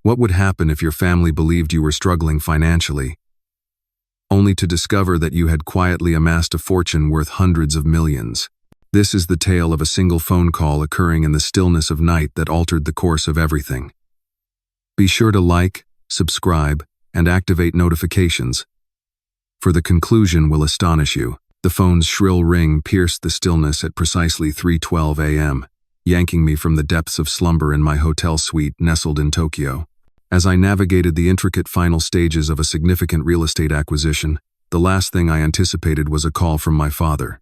What would happen if your family believed you were struggling financially, only to discover that you had quietly amassed a fortune worth hundreds of millions? This is the tale of a single phone call occurring in the stillness of night that altered the course of everything. Be sure to like, subscribe, and activate notifications, for the conclusion will astonish you. The phone's shrill ring pierced the stillness at precisely 3:12 a.m., yanking me from the depths of slumber in my hotel suite nestled in Tokyo. As I navigated the intricate final stages of a significant real estate acquisition, the last thing I anticipated was a call from my father.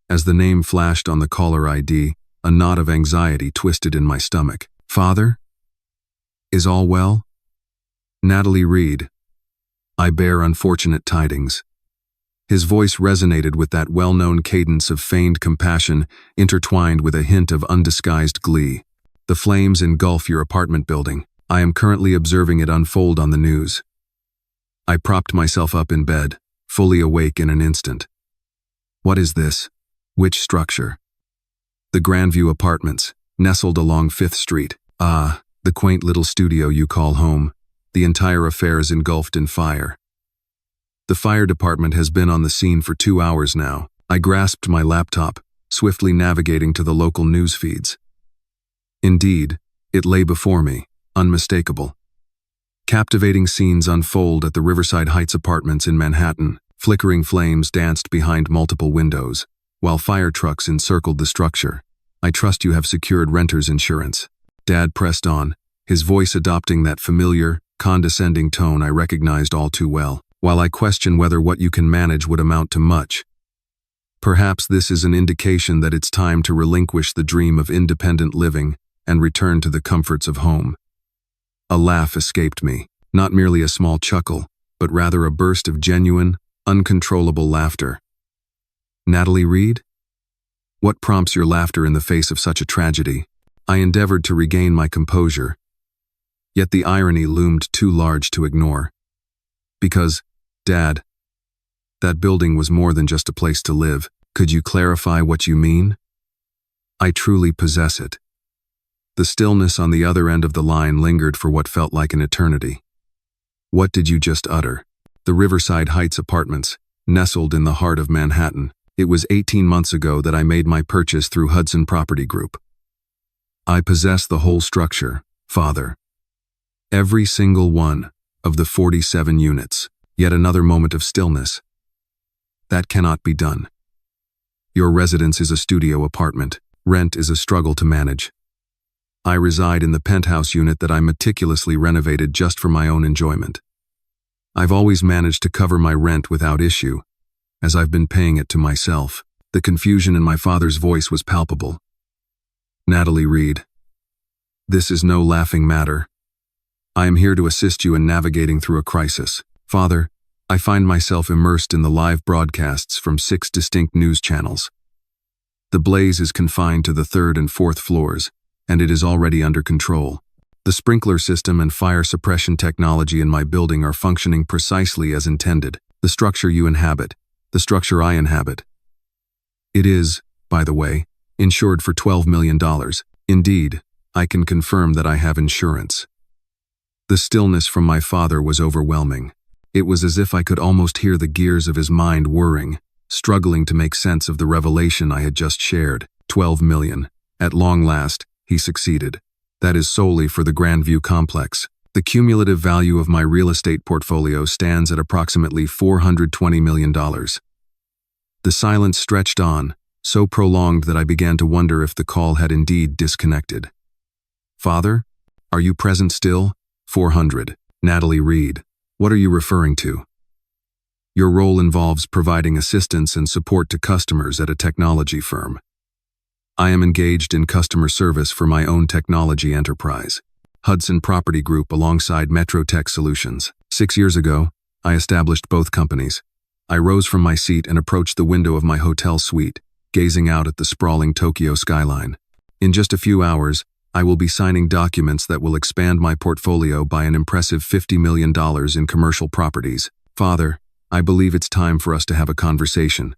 As the name flashed on the caller ID, a knot of anxiety twisted in my stomach. Father? Is all well? Natalie Reed. I bear unfortunate tidings. His voice resonated with that well-known cadence of feigned compassion intertwined with a hint of undisguised glee. The flames engulf your apartment building. I am currently observing it unfold on the news. I propped myself up in bed, fully awake in an instant. What is this? Which structure? The Grandview Apartments, nestled along 5th Street. Ah, the quaint little studio you call home. The entire affair is engulfed in fire. The fire department has been on the scene for 2 hours now. I grasped my laptop, swiftly navigating to the local news feeds. Indeed, it lay before me, unmistakable. Captivating scenes unfold at the Riverside Heights apartments in Manhattan. Flickering flames danced behind multiple windows, while fire trucks encircled the structure. I trust you have secured renter's insurance. Dad pressed on, his voice adopting that familiar, condescending tone I recognized all too well. While I question whether what you can manage would amount to much, perhaps this is an indication that it's time to relinquish the dream of independent living and return to the comforts of home. A laugh escaped me, not merely a small chuckle, but rather a burst of genuine, uncontrollable laughter. Natalie Reed? What prompts your laughter in the face of such a tragedy? I endeavored to regain my composure, yet the irony loomed too large to ignore. Because, Dad, that building was more than just a place to live. Could you clarify what you mean? I truly possess it. The stillness on the other end of the line lingered for what felt like an eternity. What did you just utter? The Riverside Heights apartments, nestled in the heart of Manhattan. It was 18 months ago that I made my purchase through Hudson Property Group. I possess the whole structure, Father. Every single one of the 47 units. Yet another moment of stillness. That cannot be done. Your residence is a studio apartment. Rent is a struggle to manage. I reside in the penthouse unit that I meticulously renovated just for my own enjoyment. I've always managed to cover my rent without issue, as I've been paying it to myself. The confusion in my father's voice was palpable. Natalie Reed, this is no laughing matter. I am here to assist you in navigating through a crisis. Father, I find myself immersed in the live broadcasts from 6 distinct news channels. The blaze is confined to the 3rd and 4th floors, and it is already under control. The sprinkler system and fire suppression technology in my building are functioning precisely as intended. The structure you inhabit, the structure I inhabit. It is, by the way, insured for $12 million. Indeed, I can confirm that I have insurance. The stillness from my father was overwhelming. It was as if I could almost hear the gears of his mind whirring, struggling to make sense of the revelation I had just shared. 12 million. At long last, he succeeded. That is solely for the Grandview complex. The cumulative value of my real estate portfolio stands at approximately $420 million. The silence stretched on, so prolonged that I began to wonder if the call had indeed disconnected. Father, are you present still? 400. Natalie Reed. What are you referring to? Your role involves providing assistance and support to customers at a technology firm. I am engaged in customer service for my own technology enterprise, Hudson Property Group alongside Metro Tech Solutions. 6 years ago, I established both companies. I rose from my seat and approached the window of my hotel suite, gazing out at the sprawling Tokyo skyline. In just a few hours, I will be signing documents that will expand my portfolio by an impressive $50 million in commercial properties. Father, I believe it's time for us to have a conversation.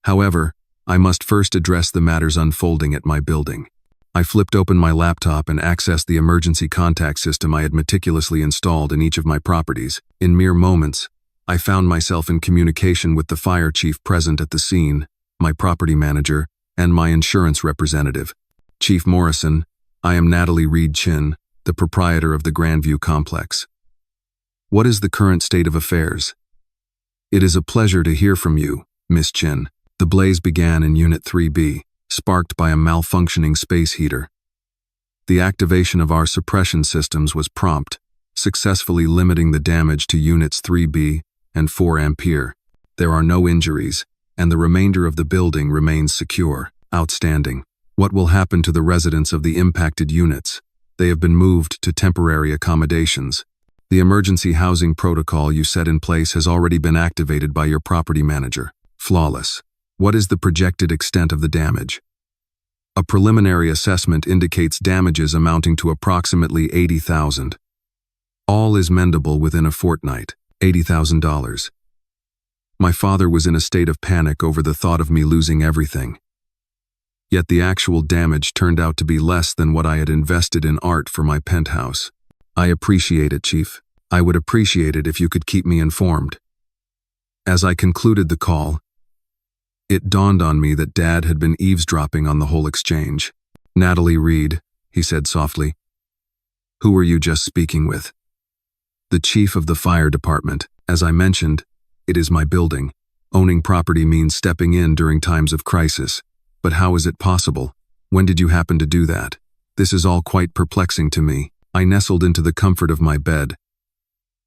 However, I must first address the matters unfolding at my building. I flipped open my laptop and accessed the emergency contact system I had meticulously installed in each of my properties. In mere moments, I found myself in communication with the fire chief present at the scene, my property manager, and my insurance representative. Chief Morrison, I am Natalie Reed Chin, the proprietor of the Grandview Complex. What is the current state of affairs? It is a pleasure to hear from you, Miss Chin. The blaze began in Unit 3B, sparked by a malfunctioning space heater. The activation of our suppression systems was prompt, successfully limiting the damage to Units 3B and 4 Ampere. There are no injuries, and the remainder of the building remains secure. Outstanding. What will happen to the residents of the impacted units? They have been moved to temporary accommodations. The emergency housing protocol you set in place has already been activated by your property manager. Flawless. What is the projected extent of the damage? A preliminary assessment indicates damages amounting to approximately $80,000. All is mendable within a fortnight. $80,000. My father was in a state of panic over the thought of me losing everything. Yet the actual damage turned out to be less than what I had invested in art for my penthouse. I appreciate it, Chief. I would appreciate it if you could keep me informed. As I concluded the call, it dawned on me that Dad had been eavesdropping on the whole exchange. Natalie Reed, he said softly. Who were you just speaking with? The chief of the fire department. As I mentioned, it is my building. Owning property means stepping in during times of crisis. But how is it possible? When did you happen to do that? This is all quite perplexing to me. I nestled into the comfort of my bed,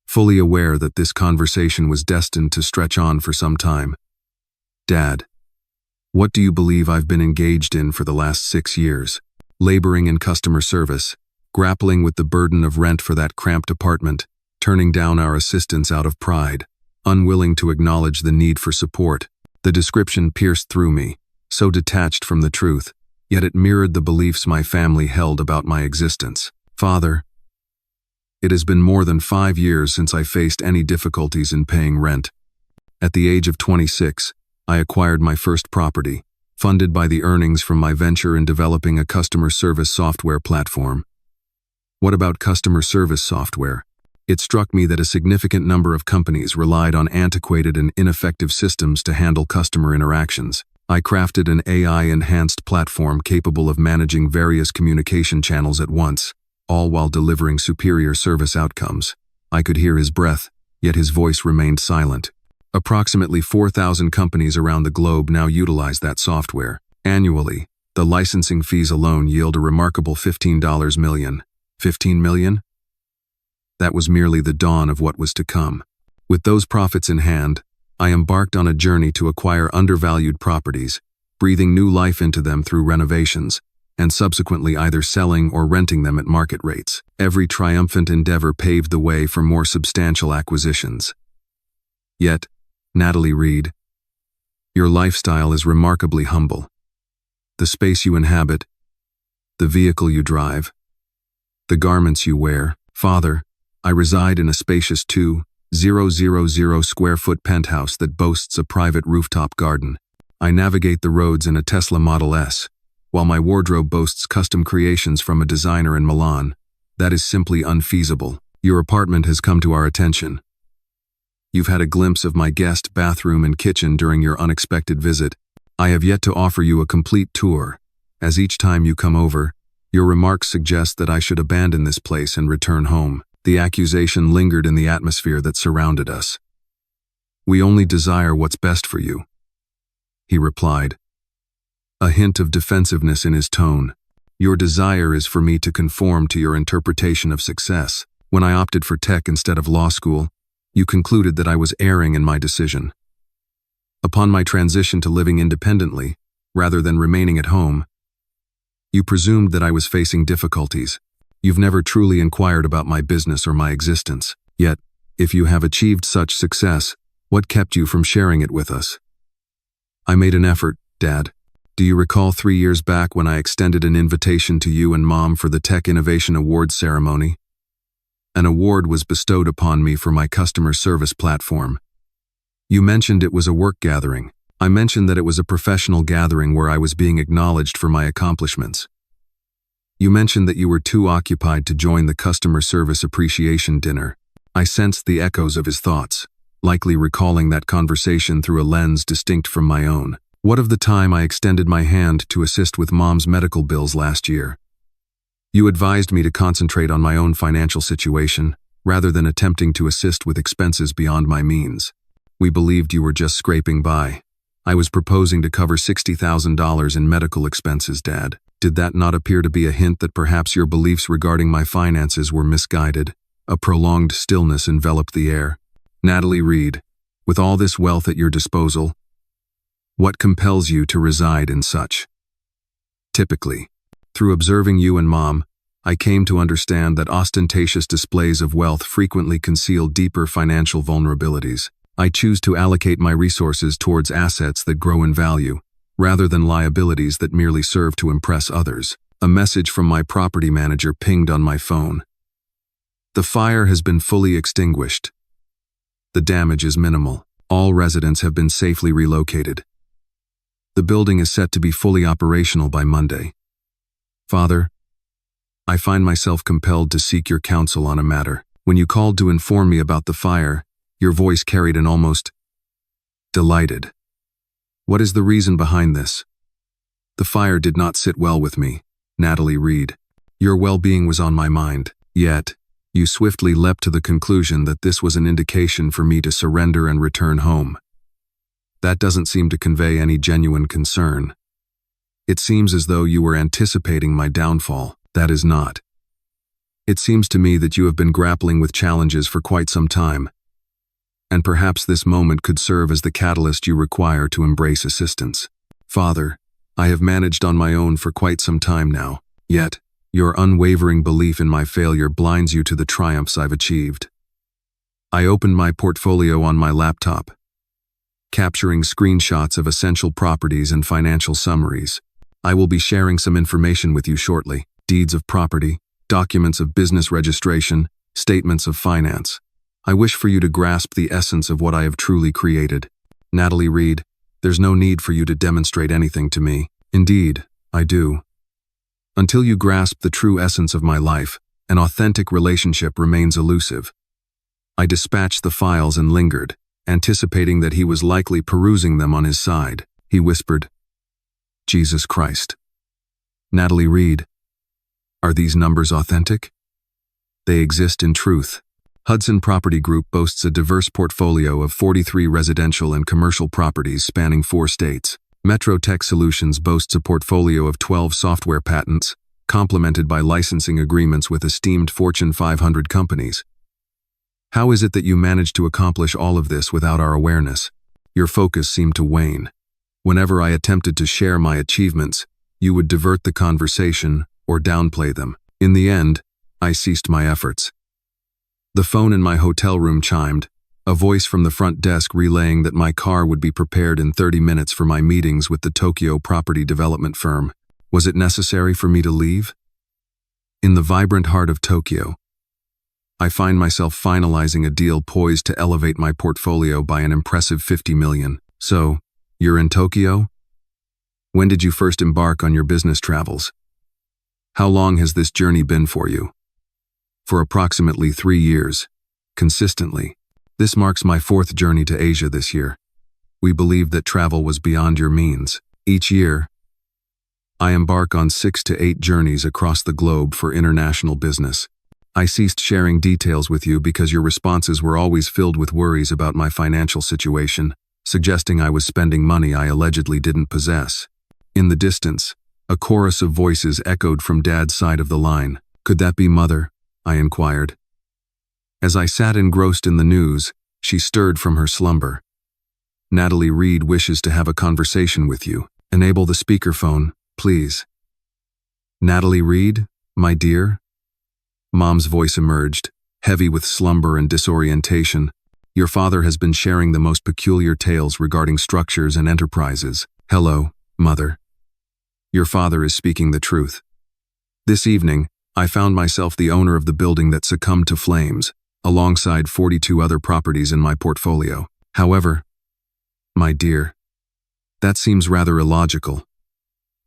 fully aware that this conversation was destined to stretch on for some time. Dad, what do you believe I've been engaged in for the last 6 years? Laboring in customer service, grappling with the burden of rent for that cramped apartment, turning down our assistance out of pride, unwilling to acknowledge the need for support. The description pierced through me, so detached from the truth, yet it mirrored the beliefs my family held about my existence. Father, it has been more than 5 years since I faced any difficulties in paying rent. At the age of 26, I acquired my first property, funded by the earnings from my venture in developing a customer service software platform. What about customer service software? It struck me that a significant number of companies relied on antiquated and ineffective systems to handle customer interactions. I crafted an AI-enhanced platform capable of managing various communication channels at once, all while delivering superior service outcomes. I could hear his breath, yet his voice remained silent. Approximately 4,000 companies around the globe now utilize that software. Annually, the licensing fees alone yield a remarkable $15 million. 15 million? That was merely the dawn of what was to come. With those profits in hand, I embarked on a journey to acquire undervalued properties, breathing new life into them through renovations, and subsequently either selling or renting them at market rates. Every triumphant endeavor paved the way for more substantial acquisitions. Yet, Natalie Reed, your lifestyle is remarkably humble. The space you inhabit, the vehicle you drive, the garments you wear. Father, I reside in a spacious 2,000 square foot penthouse that boasts a private rooftop garden. I navigate the roads in a Tesla Model S, while my wardrobe boasts custom creations from a designer in Milan. That is simply unfeasible. Your apartment has come to our attention. You've had a glimpse of my guest bathroom and kitchen during your unexpected visit. I have yet to offer you a complete tour, as each time you come over, your remarks suggest that I should abandon this place and return home. The accusation lingered in the atmosphere that surrounded us. We only desire what's best for you, he replied, a hint of defensiveness in his tone. Your desire is for me to conform to your interpretation of success. When I opted for tech instead of law school, you concluded that I was erring in my decision. Upon my transition to living independently, rather than remaining at home, you presumed that I was facing difficulties. You've never truly inquired about my business or my existence. Yet, if you have achieved such success, what kept you from sharing it with us? I made an effort, Dad. Do you recall 3 years back when I extended an invitation to you and Mom for the Tech Innovation Awards ceremony? An award was bestowed upon me for my customer service platform. You mentioned it was a work gathering. I mentioned that it was a professional gathering where I was being acknowledged for my accomplishments. You mentioned that you were too occupied to join the customer service appreciation dinner. I sensed the echoes of his thoughts, likely recalling that conversation through a lens distinct from my own. What of the time I extended my hand to assist with Mom's medical bills last year? You advised me to concentrate on my own financial situation, rather than attempting to assist with expenses beyond my means. We believed you were just scraping by. I was proposing to cover $60,000 in medical expenses, Dad. Did that not appear to be a hint that perhaps your beliefs regarding my finances were misguided? A prolonged stillness enveloped the air. Natalie Reed, with all this wealth at your disposal, what compels you to reside in such? Typically, through observing you and Mom, I came to understand that ostentatious displays of wealth frequently conceal deeper financial vulnerabilities. I choose to allocate my resources towards assets that grow in value, rather than liabilities that merely serve to impress others. A message from my property manager pinged on my phone. The fire has been fully extinguished. The damage is minimal. All residents have been safely relocated. The building is set to be fully operational by Monday. Father, I find myself compelled to seek your counsel on a matter. When you called to inform me about the fire, your voice carried an almost delighted. What is the reason behind this? The fire did not sit well with me, Natalie Reed. Your well-being was on my mind, yet you swiftly leapt to the conclusion that this was an indication for me to surrender and return home. That doesn't seem to convey any genuine concern. It seems as though you were anticipating my downfall. That is not. It seems to me that you have been grappling with challenges for quite some time, and perhaps this moment could serve as the catalyst you require to embrace assistance. Father, I have managed on my own for quite some time now, yet your unwavering belief in my failure blinds you to the triumphs I've achieved. I opened my portfolio on my laptop, capturing screenshots of essential properties and financial summaries. I will be sharing some information with you shortly: deeds of property, documents of business registration, statements of finance. I wish for you to grasp the essence of what I have truly created. Natalie Reed, there's no need for you to demonstrate anything to me. Indeed, I do. Until you grasp the true essence of my life, an authentic relationship remains elusive. I dispatched the files and lingered, anticipating that he was likely perusing them on his side. He whispered, Jesus Christ. Natalie Reed, are these numbers authentic? They exist in truth. Hudson Property Group boasts a diverse portfolio of 43 residential and commercial properties spanning 4 states. Metro Tech Solutions boasts a portfolio of 12 software patents, complemented by licensing agreements with esteemed Fortune 500 companies. How is it that you managed to accomplish all of this without our awareness? Your focus seemed to wane. Whenever I attempted to share my achievements, you would divert the conversation or downplay them. In the end, I ceased my efforts. The phone in my hotel room chimed, a voice from the front desk relaying that my car would be prepared in 30 minutes for my meetings with the Tokyo property development firm. Was it necessary for me to leave? In the vibrant heart of Tokyo, I find myself finalizing a deal poised to elevate my portfolio by an impressive $50 million. So, you're in Tokyo? When did you first embark on your business travels? How long has this journey been for you? For approximately 3 years, consistently. This marks my 4th journey to Asia this year. We believed that travel was beyond your means. Each year, I embark on 6 to 8 journeys across the globe for international business. I ceased sharing details with you because your responses were always filled with worries about my financial situation, suggesting I was spending money I allegedly didn't possess. In the distance, a chorus of voices echoed from Dad's side of the line. Could that be Mother? I inquired. As I sat engrossed in the news, she stirred from her slumber. Natalie Reed wishes to have a conversation with you. Enable the speakerphone, please. Natalie Reed, my dear? Mom's voice emerged, heavy with slumber and disorientation. Your father has been sharing the most peculiar tales regarding structures and enterprises. Hello, Mother. Your father is speaking the truth. This evening, I found myself the owner of the building that succumbed to flames, alongside 42 other properties in my portfolio. However, my dear, that seems rather illogical.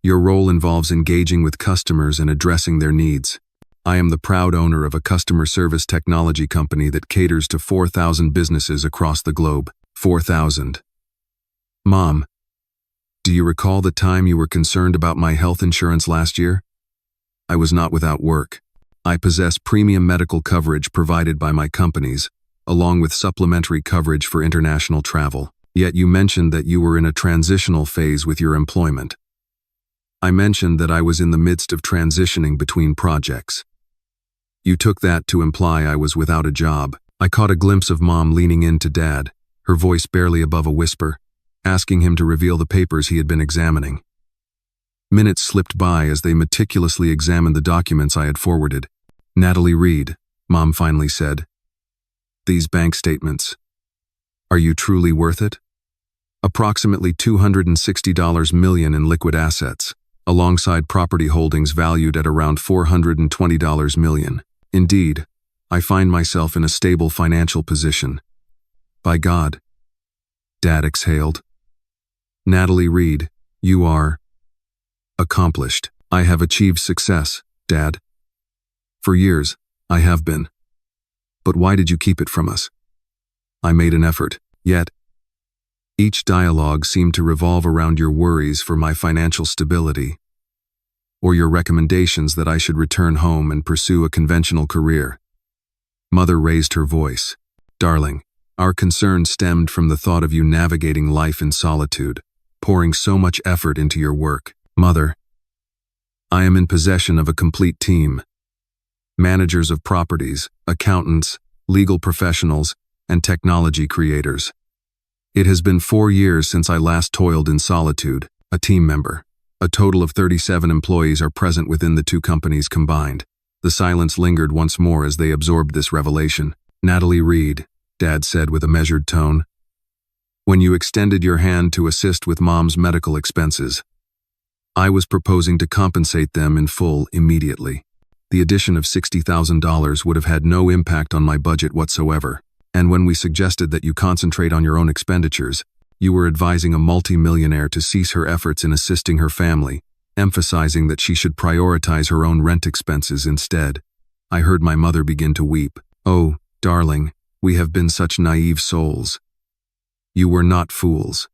Your role involves engaging with customers and addressing their needs. I am the proud owner of a customer service technology company that caters to 4,000 businesses across the globe. 4,000. Mom, do you recall the time you were concerned about my health insurance last year? I was not without work. I possess premium medical coverage provided by my companies, along with supplementary coverage for international travel. Yet you mentioned that you were in a transitional phase with your employment. I mentioned that I was in the midst of transitioning between projects. You took that to imply I was without a job. I caught a glimpse of Mom leaning in to Dad, her voice barely above a whisper, asking him to reveal the papers he had been examining. Minutes slipped by as they meticulously examined the documents I had forwarded. Natalie Reed, Mom finally said. These bank statements. Are you truly worth it? Approximately $260 million in liquid assets, alongside property holdings valued at around $420 million. Indeed, I find myself in a stable financial position. By God. Dad exhaled. Natalie Reed, you are accomplished. I have achieved success, Dad. For years, I have been. But why did you keep it from us? I made an effort, yet each dialogue seemed to revolve around your worries for my financial stability, or your recommendations that I should return home and pursue a conventional career. Mother raised her voice. Darling, our concern stemmed from the thought of you navigating life in solitude, pouring so much effort into your work. Mother, I am in possession of a complete team. Managers of properties, accountants, legal professionals, and technology creators. It has been 4 years since I last toiled in solitude, a team member. A total of 37 employees are present within the two companies combined. The silence lingered once more as they absorbed this revelation. Natalie Reed, Dad said with a measured tone. When you extended your hand to assist with Mom's medical expenses, I was proposing to compensate them in full immediately. The addition of $60,000 would have had no impact on my budget whatsoever. And when we suggested that you concentrate on your own expenditures, you were advising a multi-millionaire to cease her efforts in assisting her family, emphasizing that she should prioritize her own rent expenses instead. I heard my mother begin to weep. Oh, darling, we have been such naive souls. You were not fools.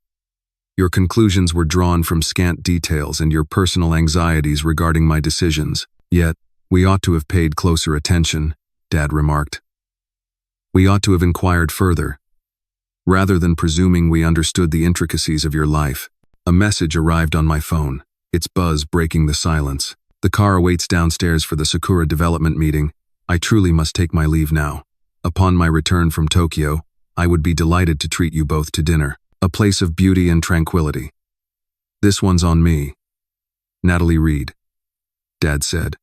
Your conclusions were drawn from scant details and your personal anxieties regarding my decisions. Yet, we ought to have paid closer attention, Dad remarked. We ought to have inquired further. Rather than presuming we understood the intricacies of your life, a message arrived on my phone, its buzz breaking the silence. The car awaits downstairs for the Sakura development meeting. I truly must take my leave now. Upon my return from Tokyo, I would be delighted to treat you both to dinner, a place of beauty and tranquility. This one's on me. Natalie Reed, Dad said.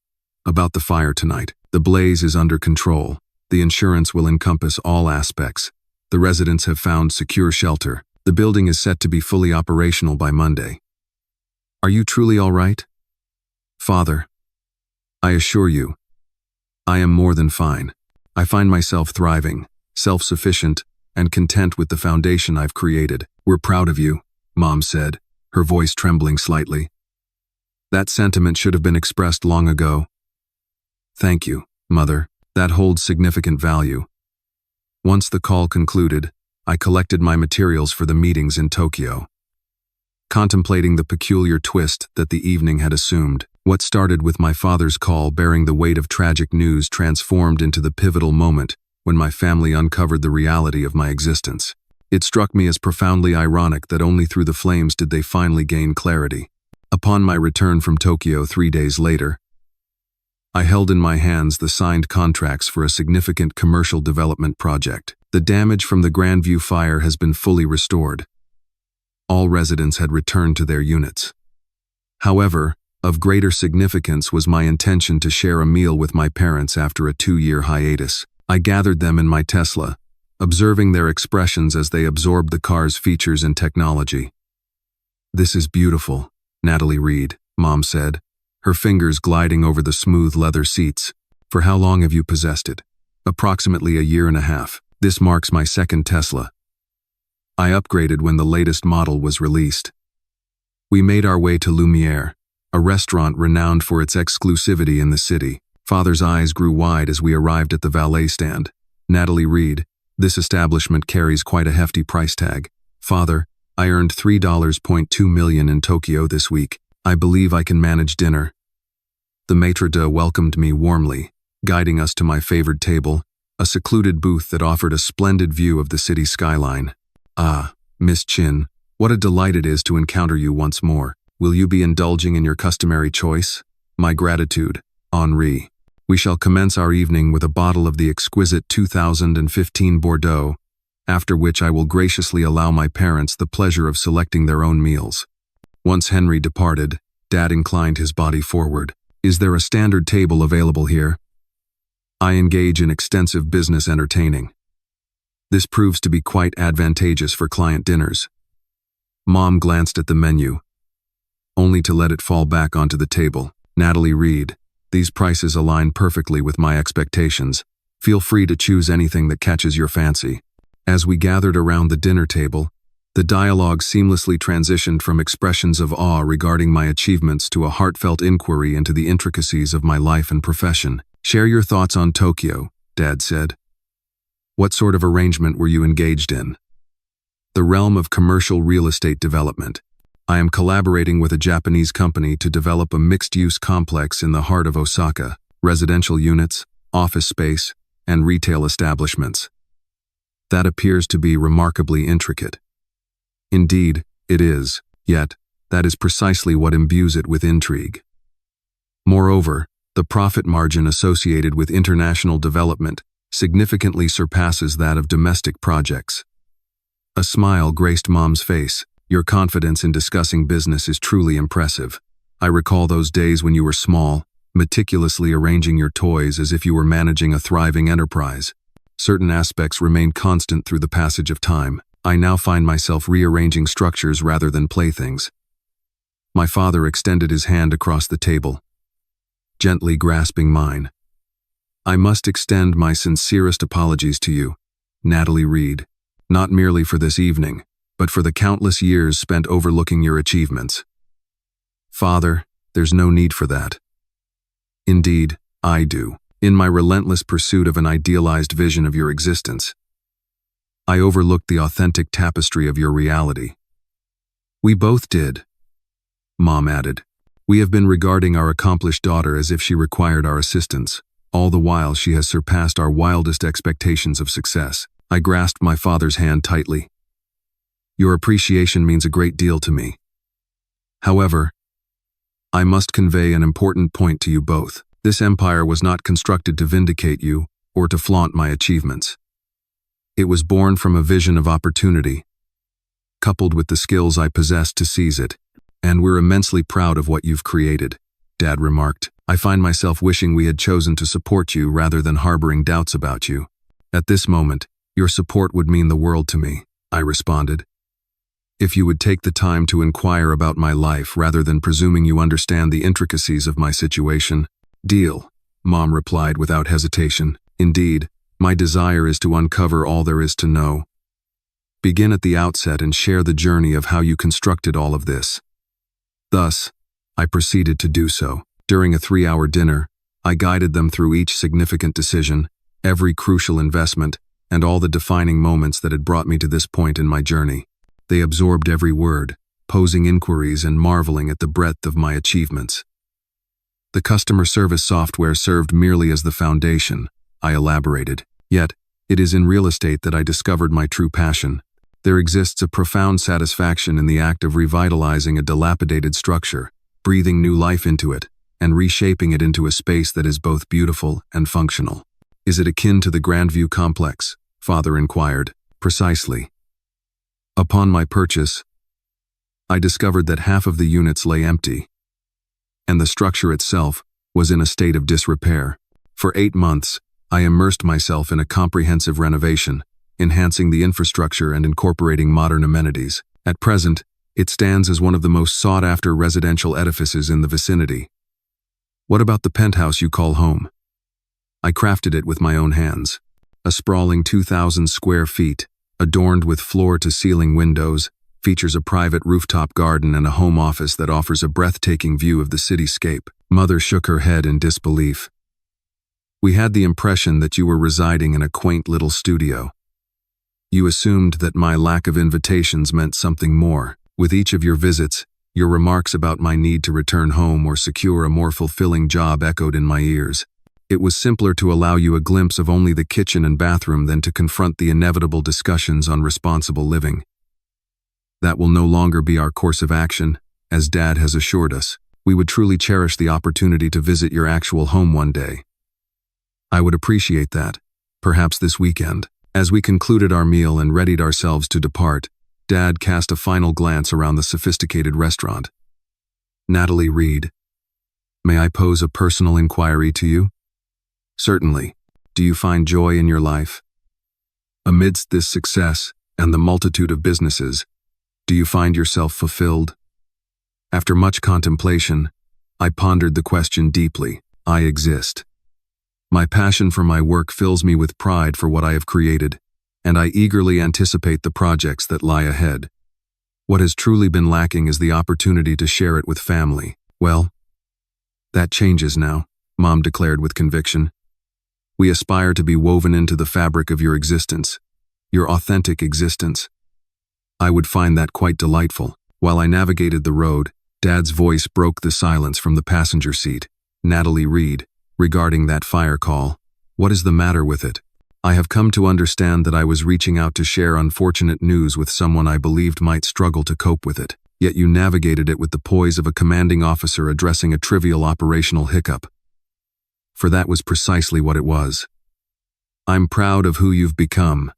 About the fire tonight. The blaze is under control. The insurance will encompass all aspects. The residents have found secure shelter. The building is set to be fully operational by Monday. Are you truly all right? Father, I assure you, I am more than fine. I find myself thriving, self-sufficient, and content with the foundation I've created. We're proud of you, Mom said, her voice trembling slightly. That sentiment should have been expressed long ago. Thank you, Mother. That holds significant value. Once the call concluded, I collected my materials for the meetings in Tokyo. Contemplating the peculiar twist that the evening had assumed, what started with my father's call bearing the weight of tragic news transformed into the pivotal moment when my family uncovered the reality of my existence. It struck me as profoundly ironic that only through the flames did they finally gain clarity. Upon my return from Tokyo 3 days later, I held in my hands the signed contracts for a significant commercial development project. The damage from the Grandview fire has been fully restored. All residents had returned to their units. However, of greater significance was my intention to share a meal with my parents after a 2-year hiatus. I gathered them in my Tesla, observing their expressions as they absorbed the car's features and technology. This is beautiful, Natalie Reed, Mom said, her fingers gliding over the smooth leather seats. For how long have you possessed it? Approximately 1.5 years. This marks my second Tesla. I upgraded when the latest model was released. We made our way to Lumiere, a restaurant renowned for its exclusivity in the city. Father's eyes grew wide as we arrived at the valet stand. Natalie Reed, this establishment carries quite a hefty price tag. Father, I earned $3.2 million in Tokyo this week. I believe I can manage dinner. The maitre d' welcomed me warmly, guiding us to my favored table, a secluded booth that offered a splendid view of the city skyline. Ah, Miss Chin, what a delight it is to encounter you once more. Will you be indulging in your customary choice? My gratitude, Henri. We shall commence our evening with a bottle of the exquisite 2015 Bordeaux, after which I will graciously allow my parents the pleasure of selecting their own meals. Once Henry departed, Dad inclined his body forward. Is there a standard table available here? I engage in extensive business entertaining. This proves to be quite advantageous for client dinners. Mom glanced at the menu, only to let it fall back onto the table. Natalie Reed, these prices align perfectly with my expectations. Feel free to choose anything that catches your fancy. As we gathered around the dinner table, the dialogue seamlessly transitioned from expressions of awe regarding my achievements to a heartfelt inquiry into the intricacies of my life and profession. Share your thoughts on Tokyo, Dad said. What sort of arrangement were you engaged in? The realm of commercial real estate development. I am collaborating with a Japanese company to develop a mixed-use complex in the heart of Osaka, residential units, office space, and retail establishments. That appears to be remarkably intricate. Indeed, it is, yet, that is precisely what imbues it with intrigue. Moreover, the profit margin associated with international development significantly surpasses that of domestic projects. A smile graced Mom's face. Your confidence in discussing business is truly impressive. I recall those days when you were small, meticulously arranging your toys as if you were managing a thriving enterprise. Certain aspects remained constant through the passage of time. I now find myself rearranging structures rather than playthings. My father extended his hand across the table, gently grasping mine. I must extend my sincerest apologies to you, Natalie Reed, not merely for this evening, but for the countless years spent overlooking your achievements. Father, there's no need for that. Indeed, I do. In my relentless pursuit of an idealized vision of your existence, I overlooked the authentic tapestry of your reality. We both did, Mom added. We have been regarding our accomplished daughter as if she required our assistance. All the while she has surpassed our wildest expectations of success. I grasped my father's hand tightly. Your appreciation means a great deal to me. However, I must convey an important point to you both. This empire was not constructed to vindicate you or to flaunt my achievements. It was born from a vision of opportunity, coupled with the skills I possessed to seize it. And we're immensely proud of what you've created, Dad remarked. I find myself wishing we had chosen to support you rather than harboring doubts about you. At this moment, your support would mean the world to me, I responded. If you would take the time to inquire about my life rather than presuming you understand the intricacies of my situation. Deal, Mom replied without hesitation. Indeed, my desire is to uncover all there is to know. Begin at the outset and share the journey of how you constructed all of this. Thus, I proceeded to do so. During a 3-hour dinner, I guided them through each significant decision, every crucial investment, and all the defining moments that had brought me to this point in my journey. They absorbed every word, posing inquiries and marveling at the breadth of my achievements. The customer service software served merely as the foundation, I elaborated. Yet, it is in real estate that I discovered my true passion. There exists a profound satisfaction in the act of revitalizing a dilapidated structure, breathing new life into it, and reshaping it into a space that is both beautiful and functional. Is it akin to the Grandview complex? Father inquired. Precisely. Upon my purchase, I discovered that half of the units lay empty, and the structure itself was in a state of disrepair. For 8 months, I immersed myself in a comprehensive renovation, enhancing the infrastructure and incorporating modern amenities. At present, it stands as one of the most sought-after residential edifices in the vicinity. What about the penthouse you call home? I crafted it with my own hands. A sprawling 2,000 square feet, adorned with floor-to-ceiling windows, features a private rooftop garden and a home office that offers a breathtaking view of the cityscape. Mother shook her head in disbelief. We had the impression that you were residing in a quaint little studio. You assumed that my lack of invitations meant something more. With each of your visits, your remarks about my need to return home or secure a more fulfilling job echoed in my ears. It was simpler to allow you a glimpse of only the kitchen and bathroom than to confront the inevitable discussions on responsible living. That will no longer be our course of action, as Dad has assured us. We would truly cherish the opportunity to visit your actual home one day. I would appreciate that, perhaps this weekend. As we concluded our meal and readied ourselves to depart, Dad cast a final glance around the sophisticated restaurant. Natalie Reed, may I pose a personal inquiry to you? Certainly. Do you find joy in your life? Amidst this success and the multitude of businesses, do you find yourself fulfilled? After much contemplation, I pondered the question deeply. I exist. My passion for my work fills me with pride for what I have created, and I eagerly anticipate the projects that lie ahead. What has truly been lacking is the opportunity to share it with family. Well, that changes now, Mom declared with conviction. We aspire to be woven into the fabric of your existence, your authentic existence. I would find that quite delightful. While I navigated the road, Dad's voice broke the silence from the passenger seat. Natalie Reed, regarding that fire call, what is the matter with it? I have come to understand that I was reaching out to share unfortunate news with someone I believed might struggle to cope with it, yet you navigated it with the poise of a commanding officer addressing a trivial operational hiccup. For that was precisely what it was. I'm proud of who you've become,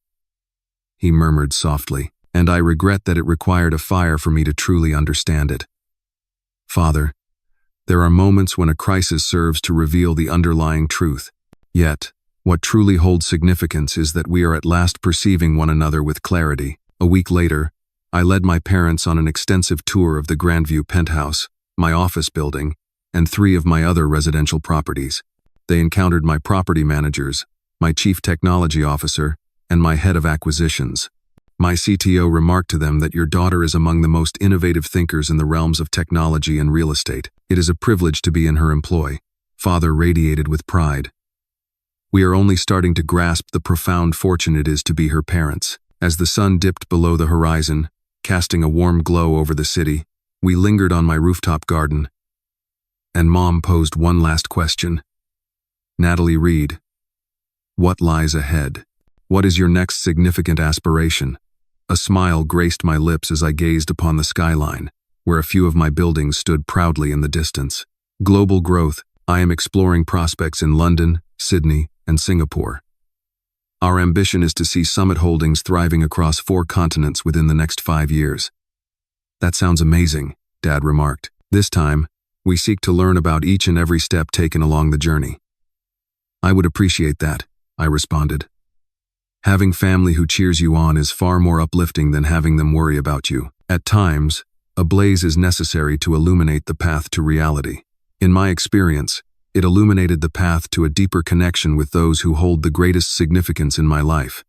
he murmured softly, and I regret that it required a fire for me to truly understand it. Father, there are moments when a crisis serves to reveal the underlying truth. Yet, what truly holds significance is that we are at last perceiving one another with clarity. A week later, I led my parents on an extensive tour of the Grandview penthouse, my office building, and 3 of my other residential properties. They encountered my property managers, my chief technology officer, and my head of acquisitions. My CTO remarked to them that your daughter is among the most innovative thinkers in the realms of technology and real estate. It is a privilege to be in her employ. Father radiated with pride. We are only starting to grasp the profound fortune it is to be her parents. As the sun dipped below the horizon, casting a warm glow over the city, we lingered on my rooftop garden. And Mom posed one last question. Natalie Reed, what lies ahead? What is your next significant aspiration? A smile graced my lips as I gazed upon the skyline, where a few of my buildings stood proudly in the distance. Global growth. I am exploring prospects in London, Sydney, and Singapore. Our ambition is to see Summit Holdings thriving across 4 continents within the next 5 years. That sounds amazing, Dad remarked. This time, we seek to learn about each and every step taken along the journey. I would appreciate that, I responded. Having family who cheers you on is far more uplifting than having them worry about you. At times, a blaze is necessary to illuminate the path to reality. In my experience, it illuminated the path to a deeper connection with those who hold the greatest significance in my life.